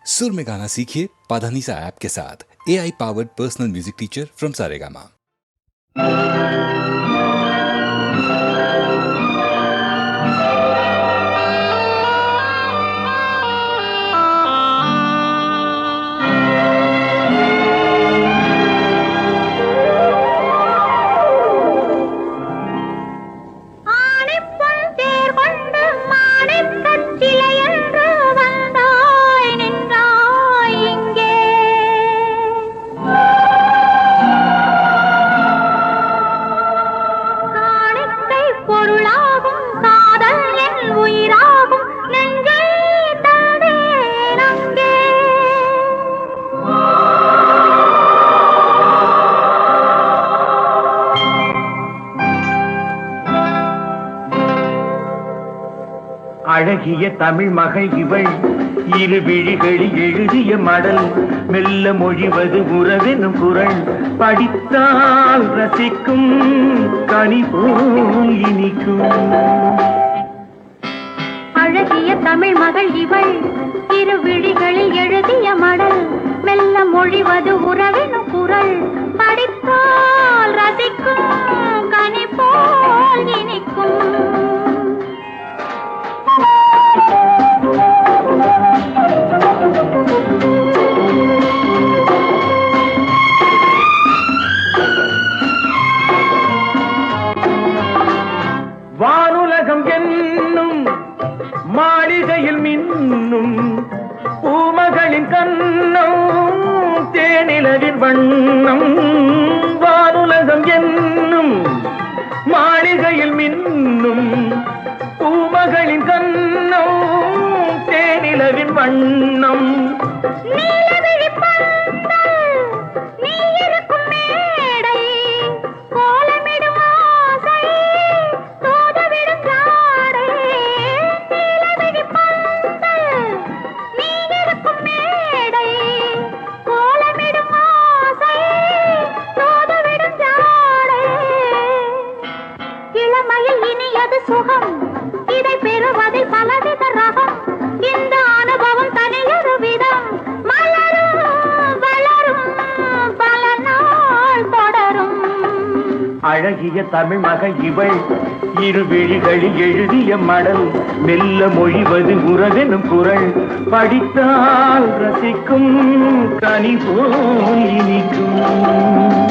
सुर में गाना सीखिए पाधानीसा ऐप के साथ। AI powered personal music teacher from Saregama. அழகிய தமிழ் மகள் இவள் இரு விழிகளில் எழுதிய மடல் மெல்ல மொழிவது உறவெனும் குரல் படித்தால் ரசிக்கும் கனி போல் இனிக்கும். அழகிய தமிழ் மகள் இவள் இரு விழிகளில் எழுதிய மடல் மெல்ல மொழிவது உறவெனும் குரல் படித்தால் ரசிக்கும் கனி போல் இனிக்கும். வானுலகம் என்னும் மாளிகையில் மின்னும் பூமகளின் கண்ணம் தேனிலவின் வண்ணம். வானுலகம் என்னும் மாளிகையில் மின்னும் பூமகளின் கண்ணம் தேனிலவின் வண்ணம். சுகம் இதை பெறுவதில் பலவித ரகம். இந்த அனுபவம் தனியொரு விதம் மலரும் வளரும் பல நாள் தொடரும். அழகிய தமிழ் மகள் இவள் இரு விழிகளில் எழுதிய மடல் மெல்ல மொழிவது உறவெனும் குரல் படித்தால் ரசிக்கும் கனி போல் இனிக்கும்.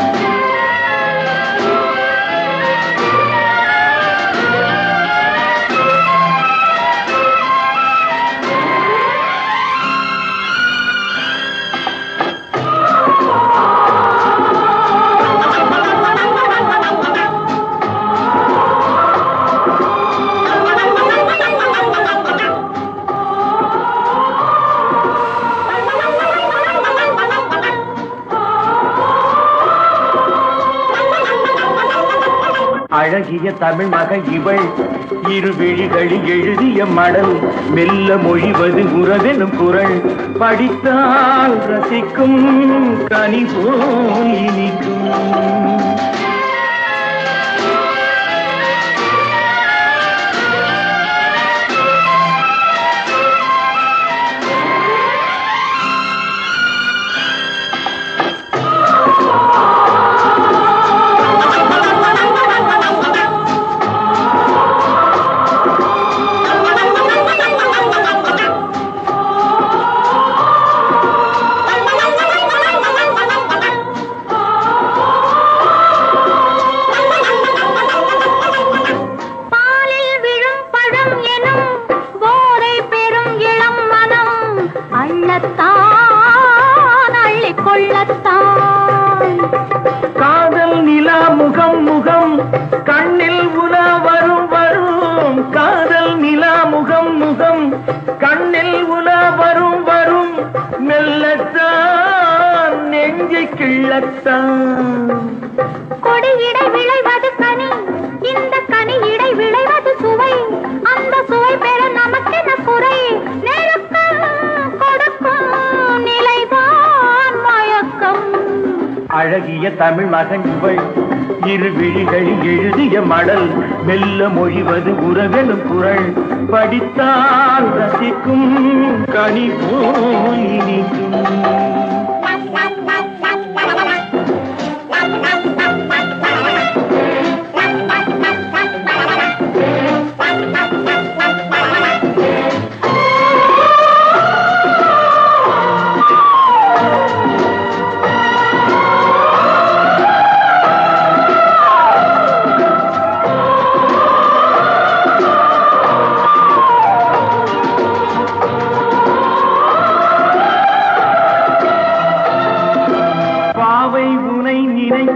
அழகிய தமிழ் மகள் இவள் இரு விழிகளில் எழுதிய மடல் மெல்ல மொழிவது உறவெனும் குரல் படித்தால் ரசிக்கும் கனி போல் இனிக்கும். காதல் நிலா முகம் முகம் கண்ணில் உலா வரும் வரும். காதல் நிலா முகம் முகம் கண்ணில் உலா வரும் வரும். மெல்லத்தான் நெஞ்சை கிள்ளத்தான். கொடியிடை விளைவது கனி, இந்த கனி இடை விளைவது சுவை. அந்த சுவை பெற நமக்கென குறை. கொடுக்கும் நிலைதான் மயக்கம். அழகிய தமிழ் மகன் இவள் இரு விழிகளில் எழுதிய மடல் மெல்ல மொழிவது உறவெனும் குரல் படித்தால் ரசிக்கும் கனி போல்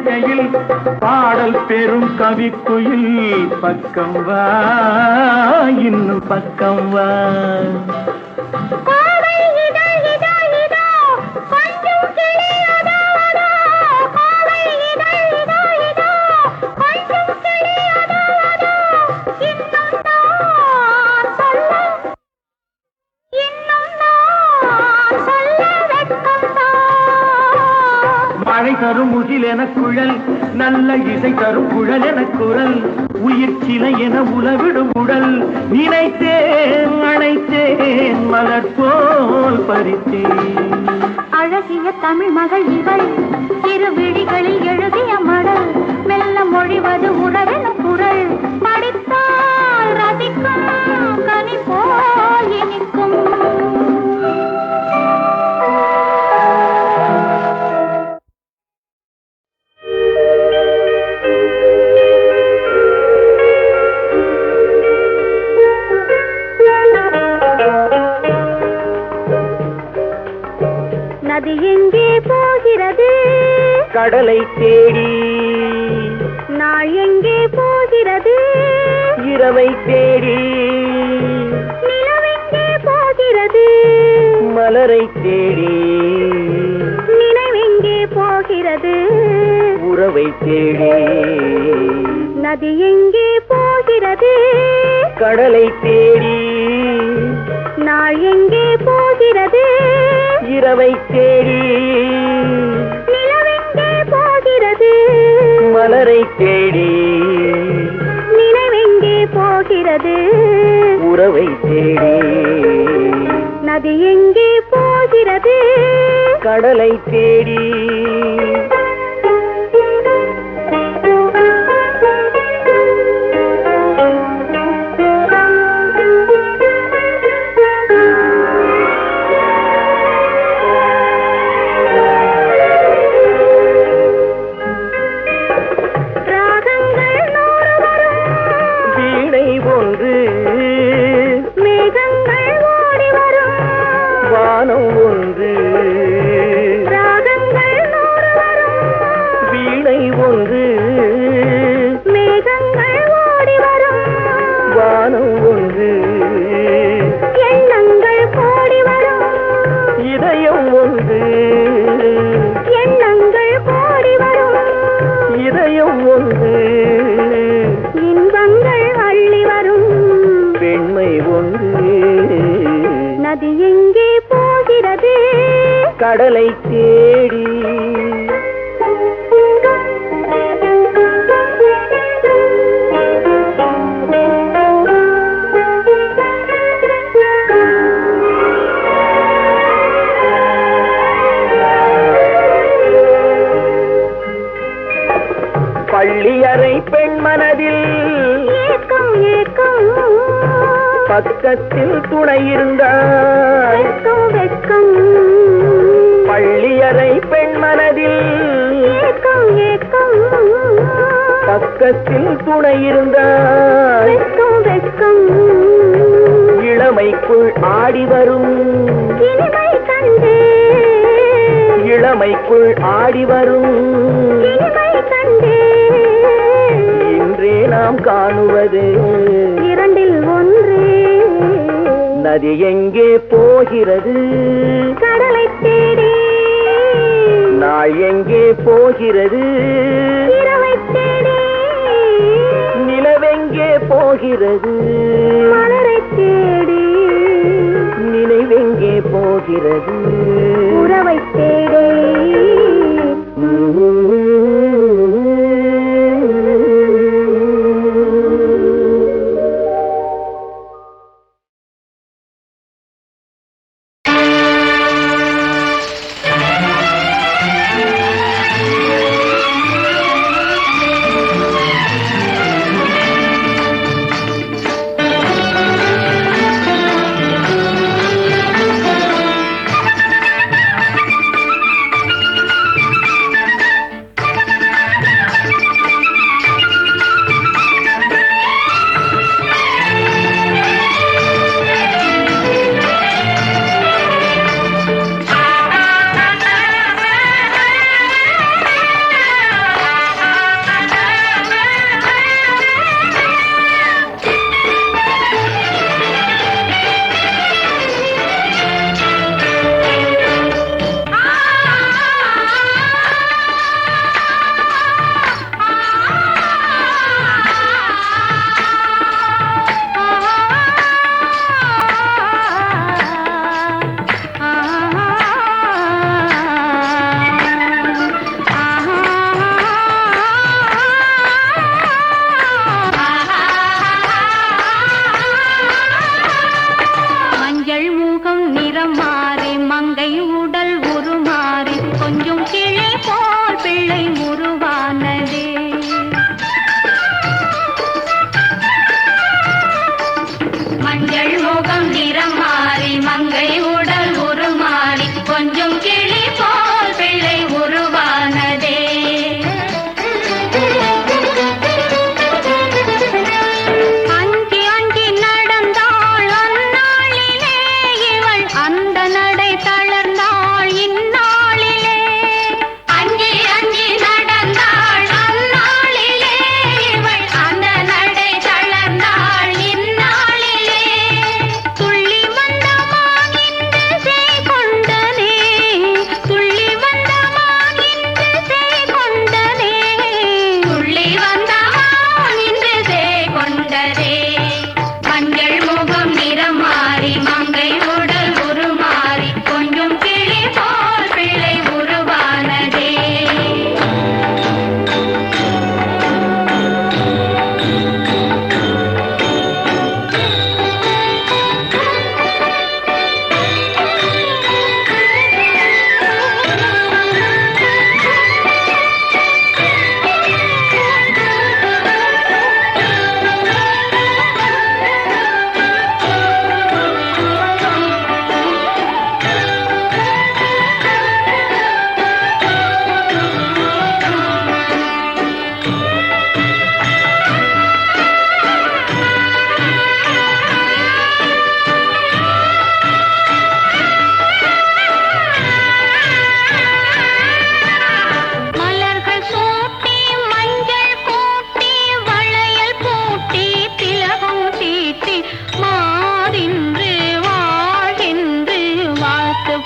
இருக்கையில் பாடல் பெரும் கவிக்குயில் பக்கம் வா இன்னும் பக்கம் வா. மழை தரும் முகில் என குழல், நல்ல இசை தரும் குழல் என குரல், உயிர் சிலை என உலவிடும் உடல், நினைத்தேன் அணைத்தேன் மலர் போல் பறித்தேன். அழகிய தமிழ் மகள் இவள், இரு விழிகளில் எழுதிய மடல், மெல்ல மொழிவது உறவெனும் குரல், படித்தால் ரசிக்கும் கனி போல் இனிக்கும். நதி எங்கே போகிறது? கடலை தேடி. நாள் எங்கே போகிறது? இரவை தேடி. நிலவெங்கே போகிறது? மலரை தேடி. நினைவெங்கே போகிறது? உறவை தேடி. நதி எங்கே போகிறது? கடலை தேடி. நாள் எங்கே போகிறது? இரவை தேடி. நிலவெங்கே போகிறது? மலரை தேடி. நினைவெங்கே போகிறது? உறவை தேடி. நதி எங்கே போகிறது? கடலை தேடி. கடலை தேடி. பள்ளியறை பெண் மனதில் ஏக்கம் ஏக்கம், பக்கத்தில் துணை இருந்தாய் வெட்கம். பள்ளியறை பெண் மனதில் ஏக்கம் ஏக்கம், பக்கத்தில் துணை இருந்தாய் வெட்கம். இளமைக்குள் ஆடி வரும் இனிமை கண்டு, இளமைக்குள் ஆடி வரும் இனிமை கண்டு, இன்றே நாம் காணுவது இரண்டில் ஒன்று. நதி எங்கே போகிறது? கடலை தேடி. நாள் எங்கே போகிறது? இரவை தேடி. நிலவெங்கே போகிறது? மலரை தேடி. நினைவெங்கே போகிறது? உறவை தேடி.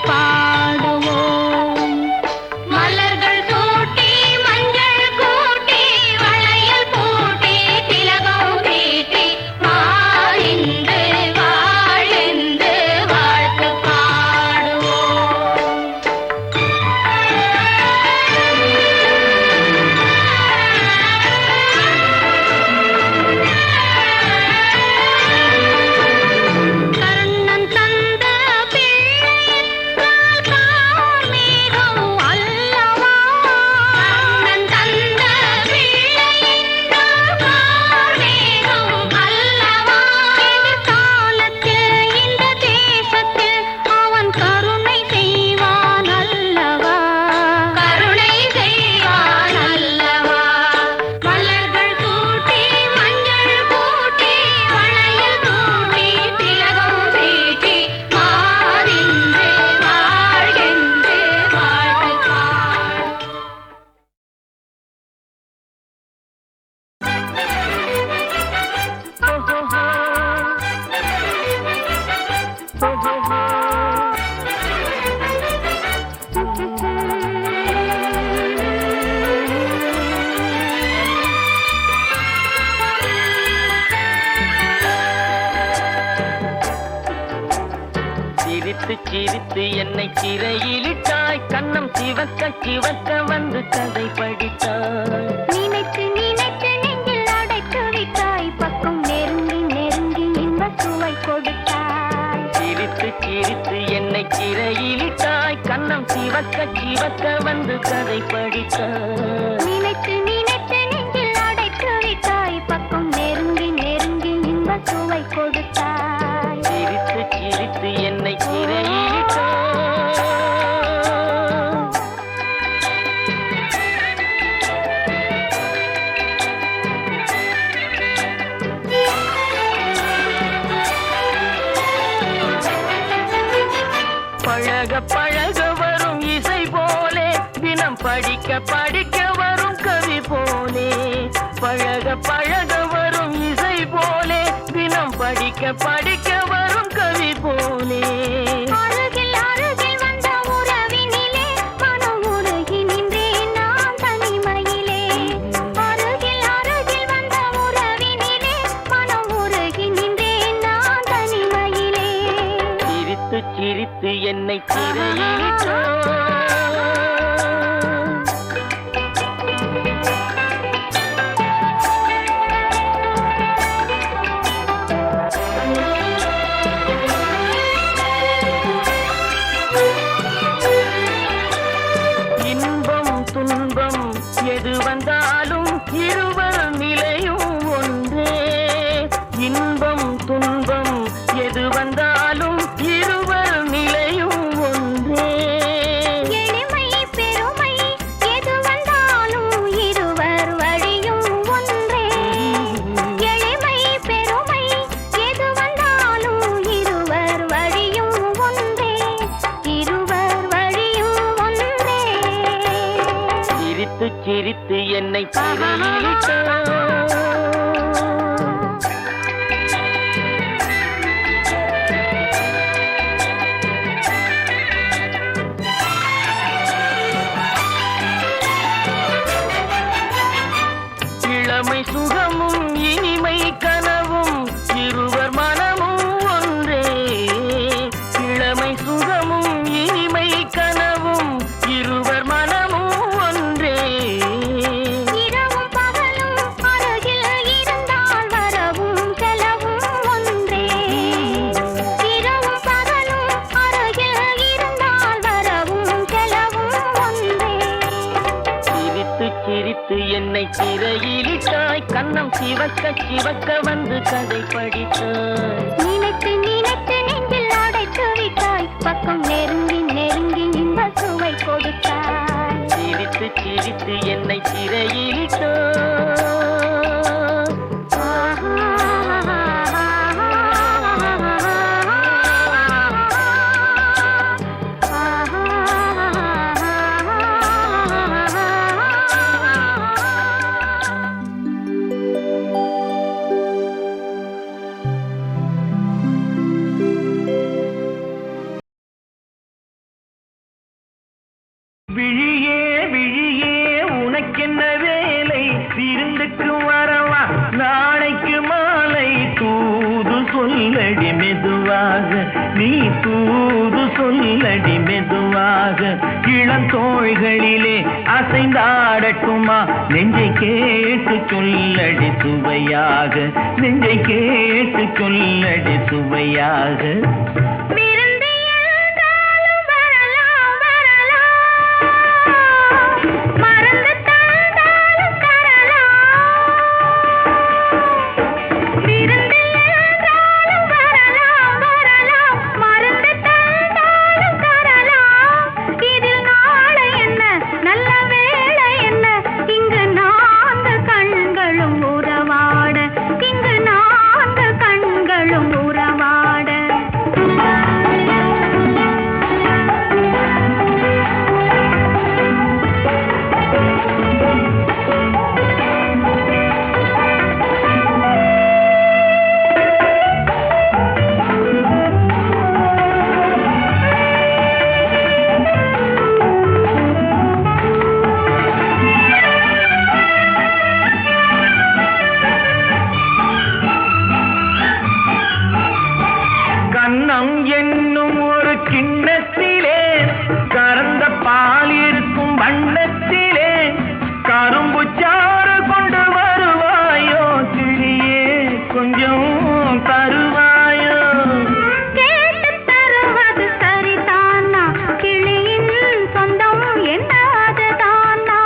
பாடுவோம். மலர்கள் சூட்டி மஞ்சள் கூட்டி வளையல் பூட்டி திலகம் தீட்டி வாழிந்து வாழ்ந்து வாழ்த்து பாடுவோம். கர்ணன் தந்த பிள்ளை என்றால் கார்மேகம் அல்லவா? கர்ணன் தந்த பிள்ளை என்றால் கார்மேகம் அல்லவா? எதிர்காலத்தில் இந்த தேசத்தில் அவன் கருணை செய்வான் அல்லவா? கருணை செய்வான் அல்லவா? மலர்கள் சூட்டி மஞ்சள் கூட்டி வளையல் பூட்டி திலகம் தீட்டி மாறின்று வாழ்கின்று வாழ்த்துப்பார். சிரித்து சிரித்து என்னை சிறையிலிட்டாய், கண்ணம் சிவக்க சிவக்க வந்து கதை படித்தாய். நினைத்து நினைத்து நெஞ்சில் அடைத்து விட்டாய், பக்கம் நெருங்கி நெருங்கி இன்ப சுவை கொடுத்தாய். சிரித்து சிரித்து என்னை சிறையிலிட்டாய், கண்ணம் சிவக்க சிவக்க வந்து கதை படித்தாய். நினைத்து நினைத்து நெஞ்சில் அடைத்து விட்டாய், பக்கம் நெருங்கி நெருங்கி இன்ப சுவை கொடுத்தாய். சிரித்து சிரித்து என்னை சிறையிலிட்டாய். பழக பழக வரும் இசை போலே, தினம் படிக்க படிக்க வரும் கவி போலே. பழக பழக வரும் இசை போலே, தினம் படிக்க படிக்க வரும் கவி போலே. அருகில் அருகில் வந்த உறவினிலே மனம் உருகி நின்றேன் நான் தனிமையிலே. அருகில் அருகில் வந்த உறவினிலே மனம் உருகி நின்றேன் நான் தனிமையிலே. சிரித்து சிரித்து என்னை சிறையிலிட்டாய். இன்பம் துன்பம் எது வந்தாலும் இருவர் நிலையும் ஒன்றே. இன்பம் துன்பம் எது வந்தாலும் இருவர் நிலையும் ஒன்றே. எளிமை பெருமை எது வந்தாலும் இருவர் வழியும் ஒன்றே. எளிமை பெருமை எது வந்தாலும் இருவர் வழியும் ஒன்றே. இருவர் வழியும் ஒன்றே. சிரித்து சிரித்து என்னை சிறையிலிட்டாய். இளமை சுகமும் இனிமை கனவும் இருவர் மனமும் ஒன்றே. இளமை சுகமும் இனிமை கனவும் இருவர் மனமும் ஒன்றே. இரவும் பகலும் அருகில் இருந்தால் வரவும் செலவும் ஒன்றே. இரவும் பகலும் அருகில் இருந்தால் வரவும் செலவும் ஒன்றே. சிரித்து சிரித்து என்னை சிறையிலிட்டாய், கண்ணம் சிவக்க சிவக்க வந்து கதை படித்தாய். நினைத்து நினைத்து நெஞ்சில் அடைத்து விட்டாய், பக்கம் நெருங்கி நெருங்கி இன்ப சுவை கொடுத்தாய். சிரித்து சிரித்து என்னை சிறையிலிட்டாய். விழியே விழியே உனக்கென்ன வேலை, விருந்துக்கு வரவா நாளைக்கு மாலை, தூது சொல்லடி மெதுவாக, நீ தூது சொல்லடி மெதுவாக, இளந்தோள்களிலே அசைந்தாடட்டுமா, நெஞ்சை கேட்டு சொல்லடி சுவையாக, நெஞ்சை கேட்டு சொல்லடி சுவையாக. கண்ணம் என்னும் ஒரு கிண்ணத்திலே கறந்த பால் இருக்கும் வண்ணத்திலே கரும்பு சாறு கொண்டு வருவாயோ, கிளியே கொஞ்சம் தருவாயோ. கேட்டு தருவது சரிதானா, கிளியின் சொந்தம் என்னதுதானா,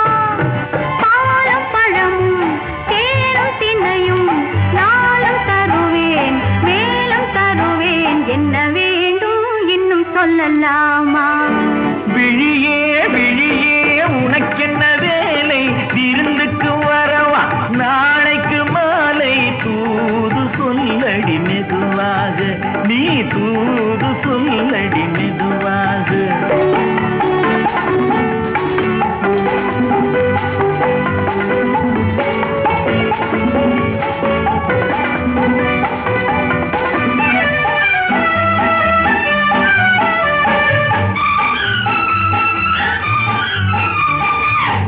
பாலும் பழமும் தேனும் தினையும் நாளும் தருவேன் மேலும் தருவேன், என்ன வேண்டும் இன்னும் சொல்லலாமா. விழியே விழியே உனக்கென்ன வேலை, விருந்துக்கு வரவா நாளைக்கு மாலை, தூது சொல்லடி மெதுவாக, நீ தூது சொல்லடி மெதுவாக.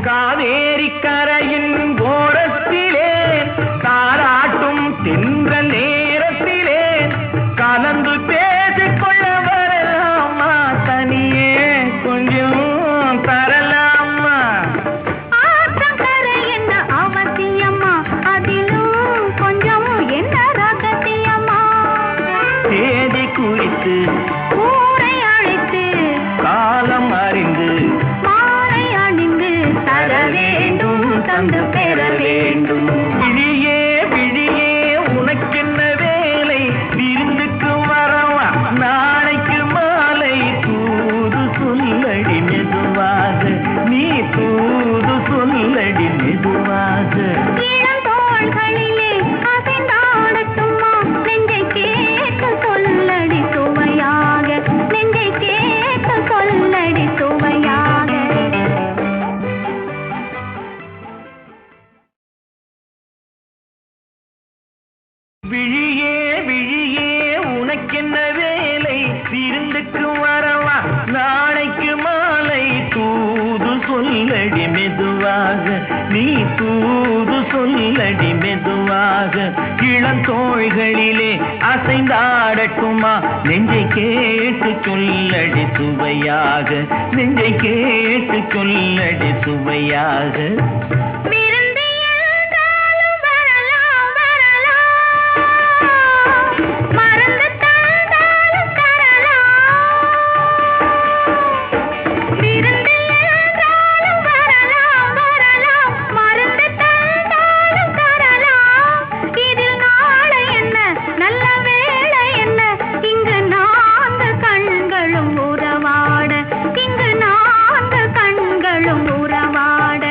காவேரி கரையின் ஓரத்திலே தாராட்டும் தின்ற நேரத்திலே கலந்து பேசிக்கொள்ள வரலாமா, தனியே கொஞ்சம் தரலாமா. ஆற்றங்கரை என்ன அவசியமா, அதிலும் கொஞ்சம் என்ன ரகசியமா, தேதி குறித்து ஊரை அழைத்து காலம் அறிந்து மாலை அணிந்து தர வேண்டும் தந்து பெற வேண்டும். விழியே விழியே உனக்கென்ன வேலை, விருந்துக்கு வரவா நாளைக்கு மாலை, தூது சொல்லடி மெதுவாக, நீ தூது சொல்லடி மெதுவாக. இளந்தோள்களிலே அசைந்தாடட்டுமா, நெஞ்சை கேட்டு சொல்லடி சுவையாக, நெஞ்சை கேட்டு சொல்லடி சுவையாக. விழியே விழியே உனக்கென்ன வேலை, விருந்துக்கு வரவா நாளைக்கு மாலை, தூது சொல்லடி மெதுவாக, நீ தூது சொல்லடி மெதுவாக, இளந்தோள்களிலே அசைந்தாடட்டுமா, நெஞ்சை கேட்டு சொல்லடி சுவையாக, நெஞ்சை கேட்டு சொல்லடி சுவையாக. இங்கு நான்கு கண்களும் உறவாட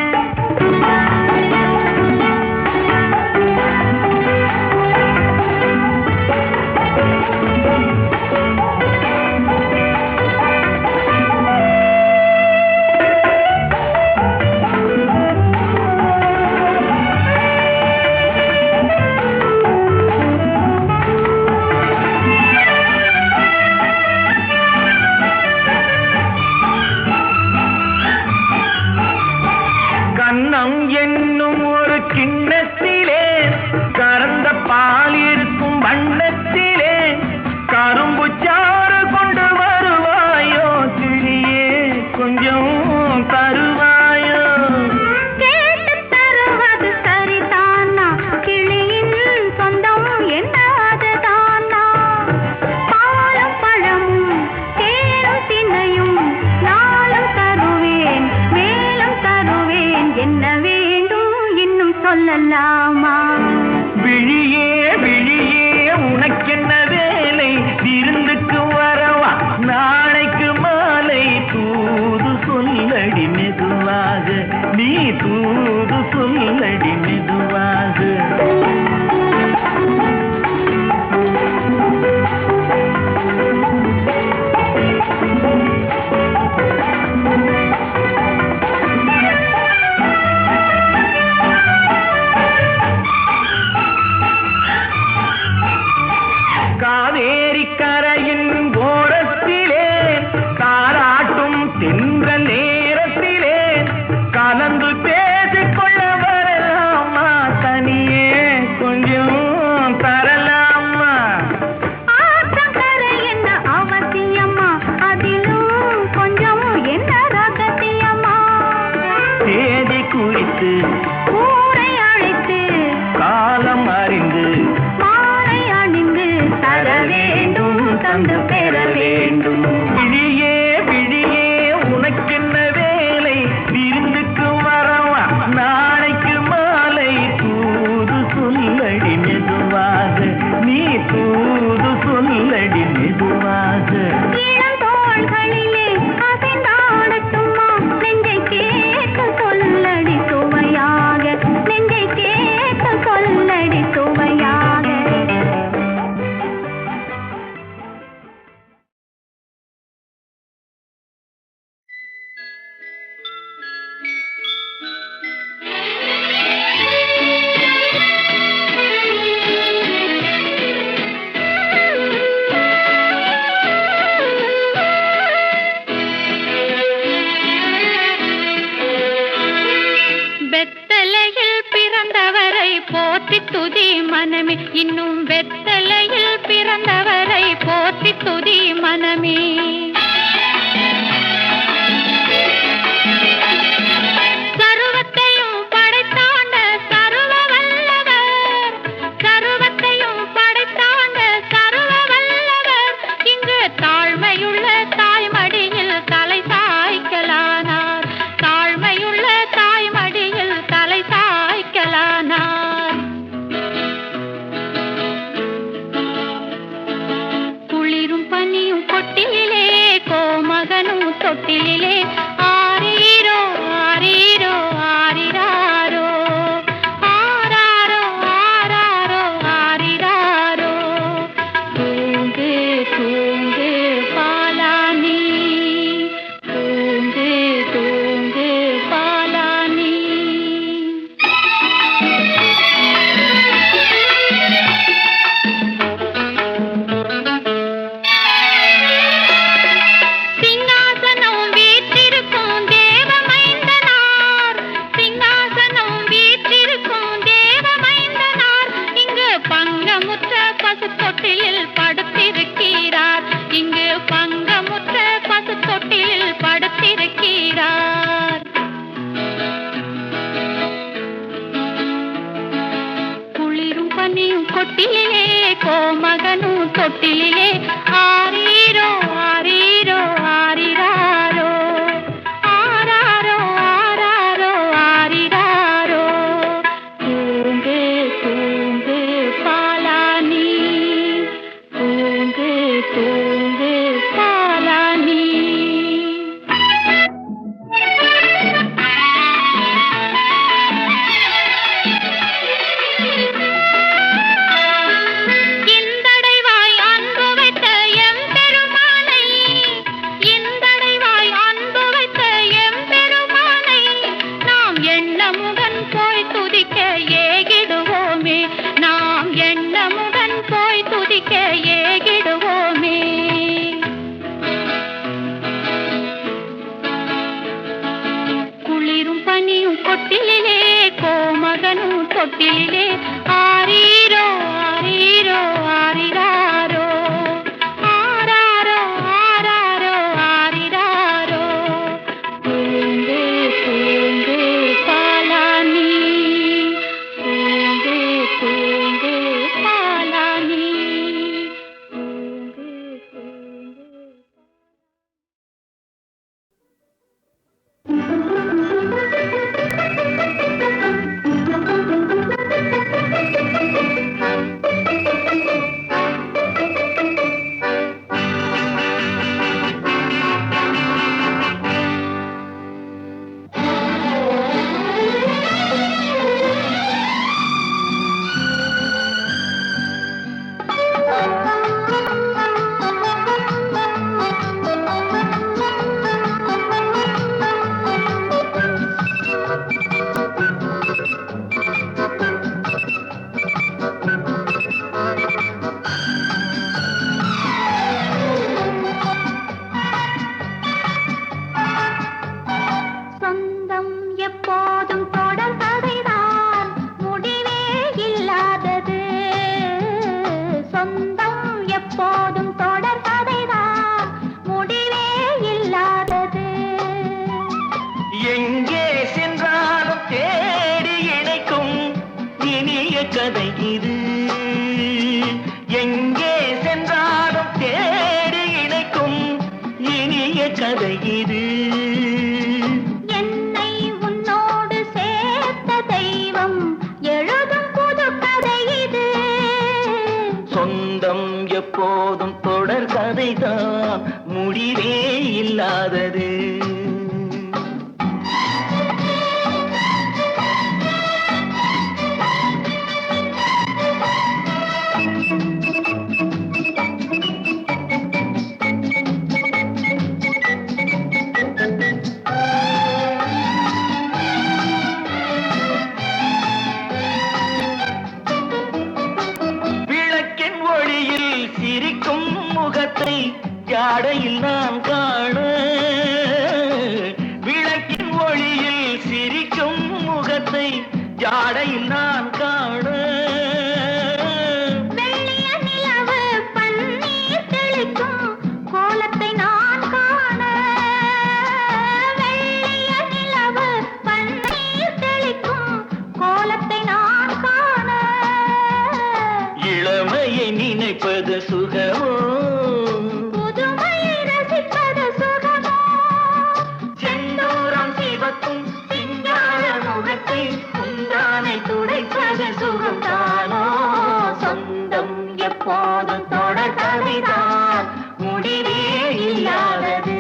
அழைத்து ஊரை அழைத்து காலம் அறிந்து மாலை அணிந்து தர வேண்டும் தந்து பெற வேண்டும். விழியே விழியே உனக்கென்ன வேலை, விருந்துக்கு வரவா நாளைக்கு மாலை. தூது சொல்லடி மெதுவாக, நீ தூது சொல்லடி மெதுவாக. இளந்தோள்களிலே அசைந்தாடட்டுமா, நெஞ்சை கேட்க சொல்லடி சுவையாக, நெஞ்சை கேட்க சொல்லடி சுவையாக. வெத்தலையில் பிறந்தவரை போற்றி துதி மனமே, இன்னும் வெத்தலையில் பிறந்தவரை போற்றி துதி மனமே. சர்வத்தையும் படைத்தாண்ட சர்வ வல்லவர், சர்வத்தையும் படைத்தாண்ட சர்வ வல்லவர், இங்கு தாழ்மையுள்ள தாய்மடியில் தலை சாய்க்கலானார், தாழ்மையுள்ள தாய்மடியில் தலை சாய்க்கலானார். குளிரும் பனியும் கொட்டிலே, கோமகனும் தொட்டிலே, ஆரீரோ ஆரீரோ ஆரிராரோ, ஆராரோ ஆராரோ ஆரிராரோ. தூங்கு தூங்கு பாலானி, தூங்கு தூங்கு பாலானி. சிங்காசனம் வீற்றிருக்கும் தேவமைந்தனார், சிங்காசனம் வீற்றிருக்கும் தேவமைந்தனார், இங்கு பங்கமுற்ற பசுத்தொட்டிலில் படுத்திருக்கிறார், இங்கு பங்கமுற்ற பசுத்தொட்டிலில் படுத்திருக்கிறார். குளிரும் பனியும் கொட்டிலே, கோமகனும் தொட்டிலே, ஆரீரோ ஆரீரோ ஆரிராரோ, ஆராரோ ஆராரோ ஆரிராரோ. தூங்கு தூங்கு பாலானி, தூங்கு தூங்கு பாலானி. இந்தடைவாய் அன்பு வைத்த எம்பெருமானை, இந்தடைவாய் அன்பு வைத்த எம்பெருமானை, நாம் எண்ணமுடன் போய் துதிக்க ஏகிடுவோமே, நாம் எண்ணமுடன் போய் துதிக்க ஏகிடுவோமே. குளிரும் பனியும் கொட்டிலே, கோமகனும் தொட்டிலே, ஆரீரோ ஆரீரோ ஆரிராரோ, ஆராரோ ஆராரோ ஆரிராரோ. தூங்கு தூங்கு பாலானி, தூங்கு தூங்கு பாலானி, தூங்கு தூங்கு. கதை இது எங்கே சென்றாலும் தேடி இணைக்கும் இனிய கதை இது என்னை உன்னோடு சேர்த்த தெய்வம் எழுதும் புது கதை இது சொந்தம் எப்போதும் தொடர் கதைதான் முடிவே இல்லாதது சிரிக்கும் முகத்தை ஜாடையில் நான் காண விளக்கின் ஒளியில் சிரிக்கும் முகத்தை ஜாடையில் நான் காண வெள்ளிய நிலவு பன்னீர் தெளிக்கும் கோலத்தை நான் காண வெள்ளிய நிலவு பன்னீர் தெளிக்கும் கோலத்தை நான் காண இளமையை நினைப்பது சுகமோ புதுமையை ரசிப்பது சுகமோ செந்தூரம் சிவக்கும் சிங்கார முகத்தை உந்தானை துடைப்பது சுகம்தானோ சொந்தம் எப்போது தொடர் கவிதான் முடிவே இல்லாதது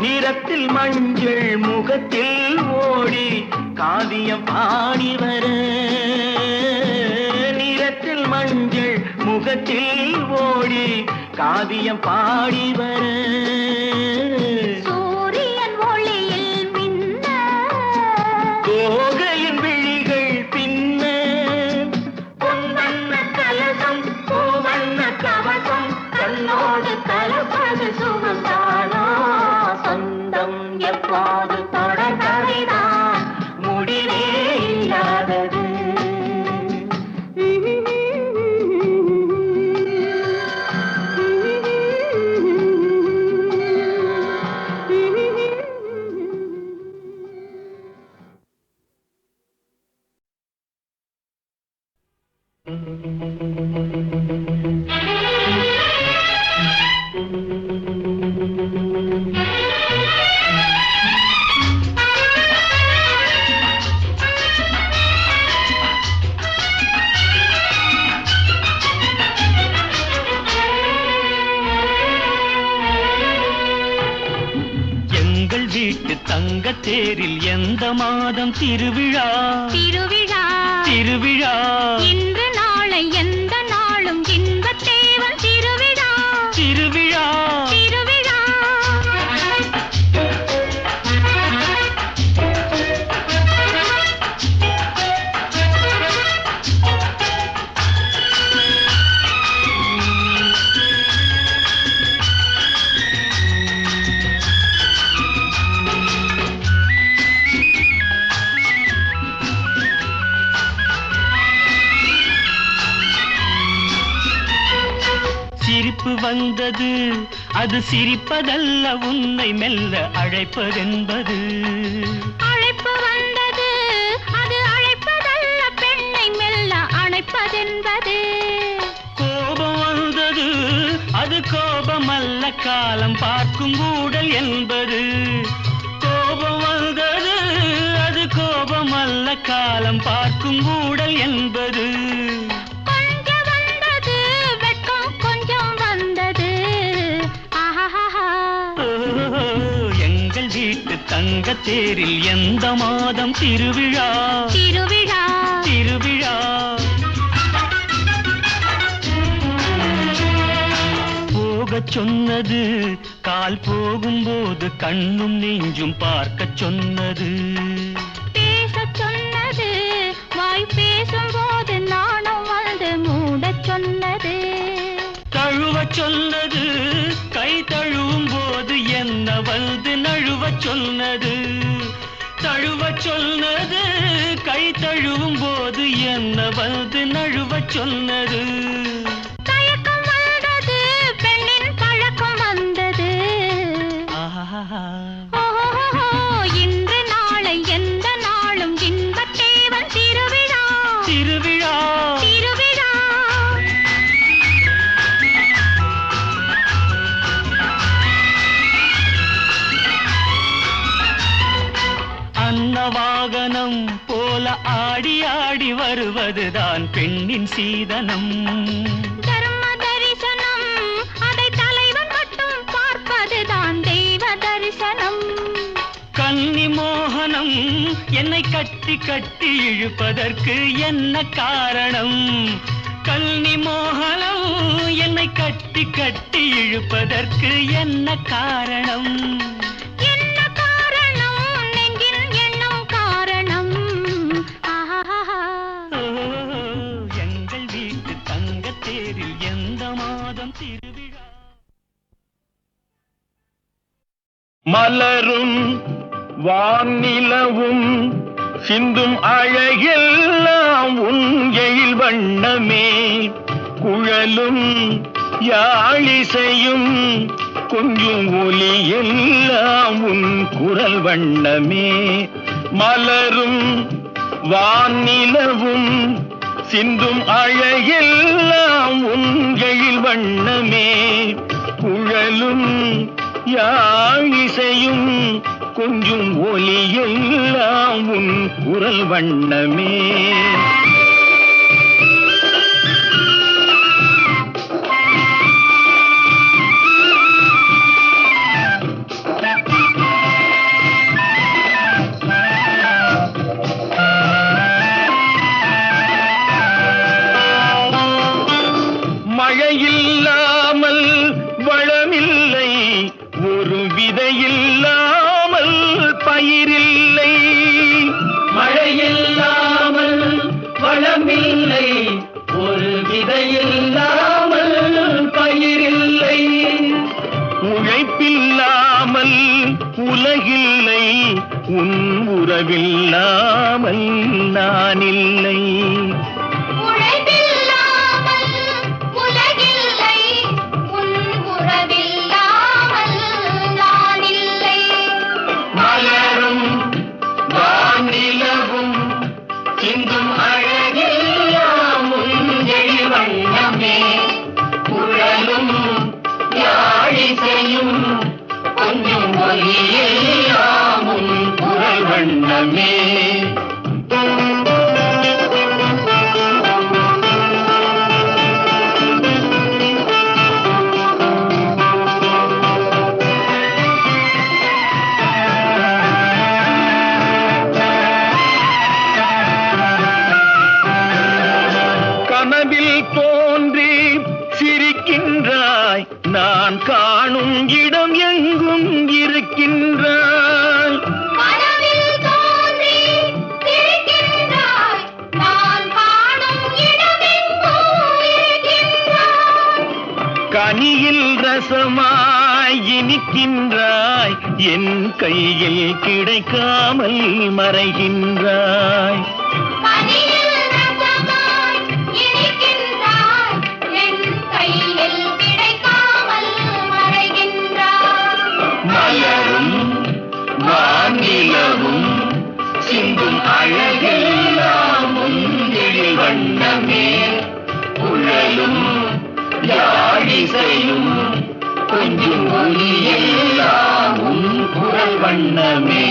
நிறத்தில் மஞ்சள் முகத்தில் ஓடி காவியம் பாடி வர நிறத்தில் மஞ்சள் முகத்தில் ஓடி காவியம் பாடி வர சூரியன் ஒளியில் மின்ன கோகையின் விழிகள் பின்ன பொன்வண்ண கலசம் பூவண்ண கவசம் கண்ணோடு கலப்பது சுகம்தானோ சொந்தம் எப்போது தொடர் கதைதான் முடிவே இல்லாதது தங்கத்தேரில் எந்த மாதம் திருவிழா திருவிழா திருவிழா இன்று நாளை எந்த நாளும் இன்பத்தேவன் திருவிழா திருவிழா திருவிழா சிரிப்பு வந்தது அது சிரிப்பதல்ல உன்னை மெல்ல அழைப்பதென்பது அழைப்பு வந்தது அது அழைப்பதல்ல பெண்ணை மெல்ல அணைப்பதென்பது கோபம் வந்தது அது கோபமல்ல காலம் பார்க்கும் கூடல் என்பது கோபம் வந்தது அது கோபமல்ல காலம் பார்க்கும் கூடல் என்பது கொஞ்சம் வந்தது வெட்கம் கொஞ்சம் வந்தது ஆஹா தங்கத்தேரில் எந்த மாதம் திருவிழா திருவிழா திருவிழா போகச் சொன்னது கால் போகும்போது கண்ணும் நெஞ்சும் பார்க்கச் சொன்னது பேசச் சொன்னது வாய் பேசும்போது நானும் வந்து மூடச் சொன்னது தழுவச் சொன்னது கை தழுவும் போது என்ன வந்து நழுவச் சொன்னது தழுவச் சொன்னது கை தழுவும் போது என்ன வந்து நழுவச் சொன்னது தயக்கம் வந்தது பெண்ணின் பழக்கம் வந்தது ஓஹோ இன்று நாளை எந்த நாளும் இன்பத்தேவன் திருவிழா திருவிழா திருவிழா அன்னவாகனம் போல ஆடி ஆடி வருவதுதான் பெண்ணின் சீதனம் தர்ம தரிசனம் அதை தலைவன் மட்டும் பார்ப்பதுதான் தெய்வ தரிசனம் கன்னி மோகனம் என்னை கட்டி கட்டி இழுப்பதற்கு என்ன காரணம் கன்னி மோகனம் என்னை கட்டி கட்டி இழுப்பதற்கு என்ன காரணம் என்ன காரணம் நெஞ்சின் எண்ணம் காரணம் ஓ, எங்கள் வீட்டு தங்கத்தேரில் எந்த மாதம் திருவிழா மலரும் வானிலவும் சிந்தும் அழகெல்லாம் உன் எழில் வண்ணமே குழலும் யாழிசையும் கொஞ்சும் ஒலி எல்லாம் உன் குரல் வண்ணமே மலரும் வானிலவும் சிந்தும் அழகெல்லாம் உன் எழில் வண்ணமே குழலும் யாழிசையும் கொஞ்சும் ஒலி எல்லாம் உன் குரல் வண்ணமே மழையில்லாமல் வளமில்லை ஒரு விதையில்லாமல் பயிரில்லை மழையில்லாமல் வளமில்லை ஒரு விதையில்லாமல் பயிரில்லை உழைப்பில்லாமல் உலகில்லை உன் உறவில்லாமல் நான் இல்லை உழைப்பில்லாமல் உலகில்லை உன் உறவில்லாமல் நான் இல்லை மலரும் வானிலவும் சிந்தும் அழகெல்லாம் உன் எழில் வண்ணமே குழலும் யாழிசையும் கொஞ்சம் ஒலியெல்லாம் உன் குரல் வண்ணமே கனவில் தோன்றி சிரிக்கின்றாய் நான் காணும் இடம் எங்கும் இருக்கின்றாய் கனவில் தோன்றி சிரிக்கின்றாய் நான் காணும் இடமெங்கும் இருக்கின்றாய் கனியில் ரசமாய் இனிக்கின்றாய் என் கையில் கிடைக்காமல் மறைகின்றாய் கனியில் ரசமாய் இனிக்கின்றாய் என் கையில் கிடைக்காமல் மறைகின்றாய் மலரும் வானிலவும் சிந்தும் அழகெல்லாம் உன் எழில் வண்ணமே குழலும் யாழிசையும் கொஞ்சம் ஒலியெல்லாம் உன் குரல் வண்ணமே